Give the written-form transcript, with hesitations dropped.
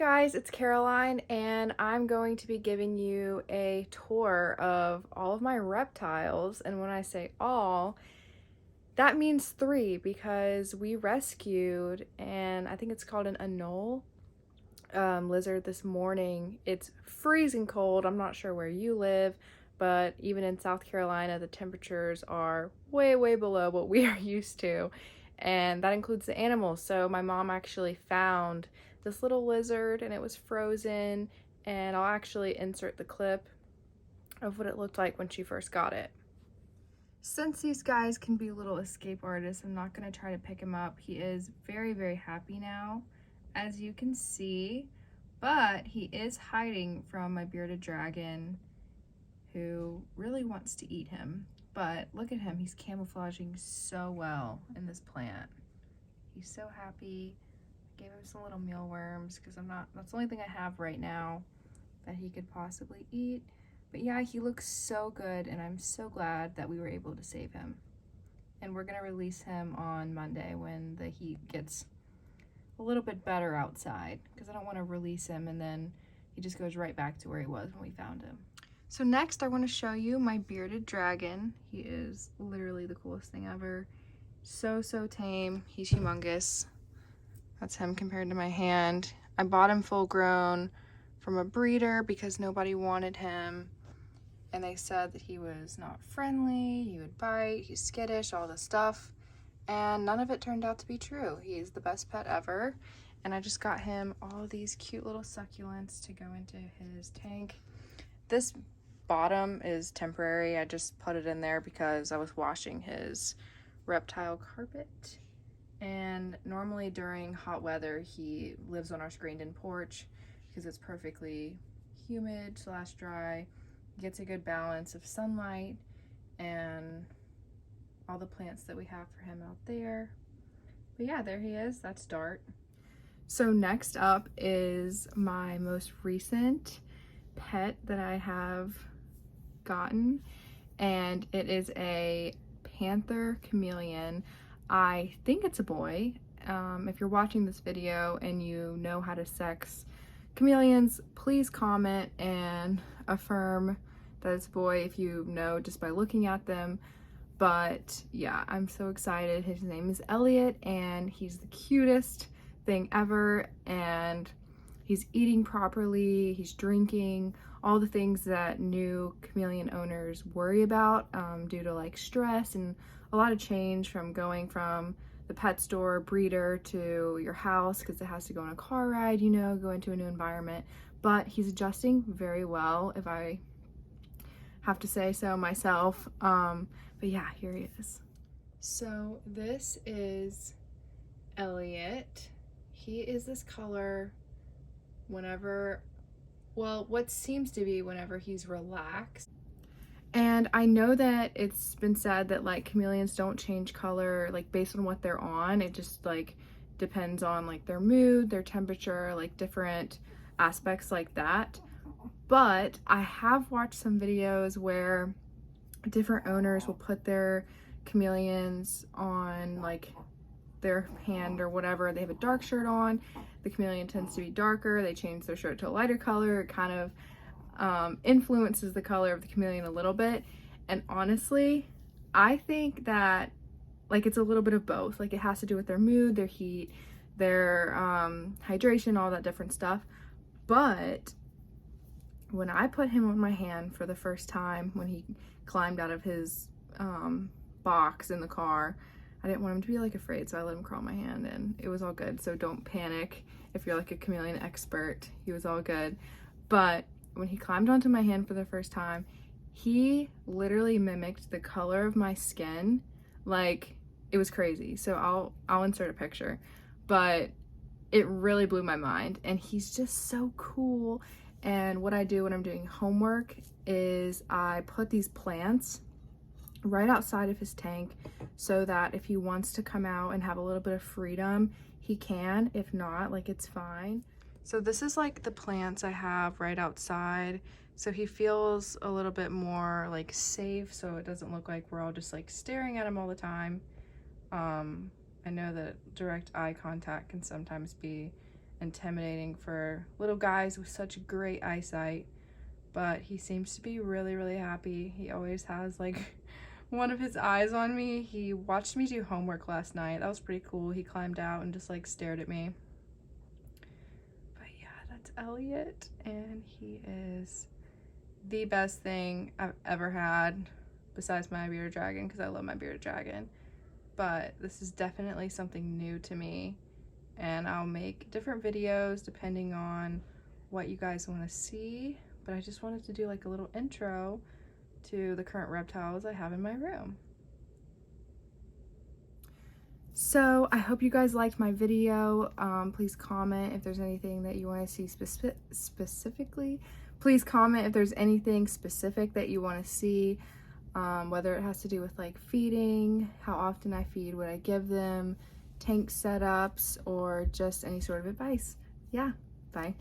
Guys, it's Caroline, and I'm going to be giving you a tour of all of my reptiles. And when I say all, that means three because we rescued, and I think it's called an anole lizard this morning. It's freezing cold. I'm not sure where you live, but even in South Carolina, the temperatures are way, way below what we are used to. And that includes the animals. So my mom actually found this little lizard and it was frozen, and I'll actually insert the clip of what it looked like when she first got it. Since these guys can be little escape artists, I'm not going to try to pick him up. He is very, very happy now, as you can see, but he is hiding from my bearded dragon who really wants to eat him. But look at him, he's camouflaging so well in this plant. He's so happy. I gave him some little mealworms because that's the only thing I have right now that he could possibly eat. But yeah, he looks so good, and I'm so glad that we were able to save him. And we're gonna release him on Monday when the heat gets a little bit better outside, because I don't want to release him and then he just goes right back to where he was when we found him. So next I want to show you my bearded dragon. He is literally the coolest thing ever. So tame. He's humongous. That's him compared to my hand. I bought him full grown from a breeder because nobody wanted him, and they said that he was not friendly, he would bite, he's skittish, all this stuff, and none of it turned out to be true. He's the best pet ever, and I just got him all these cute little succulents to go into his tank. This bottom is temporary. I just put it in there because I was washing his reptile carpet, and normally during hot weather he lives on our screened-in porch because it's perfectly humid / dry. He gets a good balance of sunlight and all the plants that we have for him out there. But yeah, there he is. That's Dart. So next up is my most recent pet that I have gotten, and it is a panther chameleon. I think it's a boy. If you're watching this video and you know how to sex chameleons, please comment and affirm that it's a boy if you know just by looking at them. But yeah, I'm so excited. His name is Elliot, and he's the cutest thing ever, and he's eating properly, he's drinking, all the things that new chameleon owners worry about due to like stress and a lot of change from going from the pet store breeder to your house, because it has to go on a car ride, you know, go into a new environment. But he's adjusting very well, if I have to say so myself. But yeah, here he is. So this is Elliot. He is this color whenever, well, what seems to be whenever he's relaxed. And I know that it's been said that like chameleons don't change color like based on what they're on. It just like depends on like their mood, their temperature, like different aspects like that. But I have watched some videos where different owners will put their chameleons on like their hand or whatever. They have a dark shirt on, the chameleon tends to be darker, they change their shirt to a lighter color. It kind of influences the color of the chameleon a little bit. And honestly, I think that like it's a little bit of both. Like it has to do with their mood, their heat, their hydration, all that different stuff. But when I put him on my hand for the first time, when he climbed out of his box in the car, I didn't want him to be like afraid, so I let him crawl my hand, and it was all good. So don't panic if you're like a chameleon expert. He was all good. But when he climbed onto my hand for the first time, he literally mimicked the color of my skin. Like, it was crazy. So I'll insert a picture, but it really blew my mind, and he's just so cool. And what I do when I'm doing homework is I put these plants right outside of his tank so that if he wants to come out and have a little bit of freedom, he can. If not, like, it's fine. So this is like the plants I have right outside, so he feels a little bit more like safe, so it doesn't look like we're all just like staring at him all the time. I know that direct eye contact can sometimes be intimidating for little guys with such great eyesight. But he seems to be really, really happy. He always has like one of his eyes on me. He watched me do homework last night. That was pretty cool. He climbed out and just like stared at me. But yeah, that's Elliot, and he is the best thing I've ever had besides my bearded dragon, because I love my bearded dragon. But this is definitely something new to me, and I'll make different videos depending on what you guys want to see. But I just wanted to do like a little intro to the current reptiles I have in my room. So I hope you guys liked my video. Please comment if there's anything that you want to see specifically. Please comment if there's anything specific that you want to see, whether it has to do with like feeding, how often I feed, what I give them, tank setups, or just any sort of advice. Yeah, bye.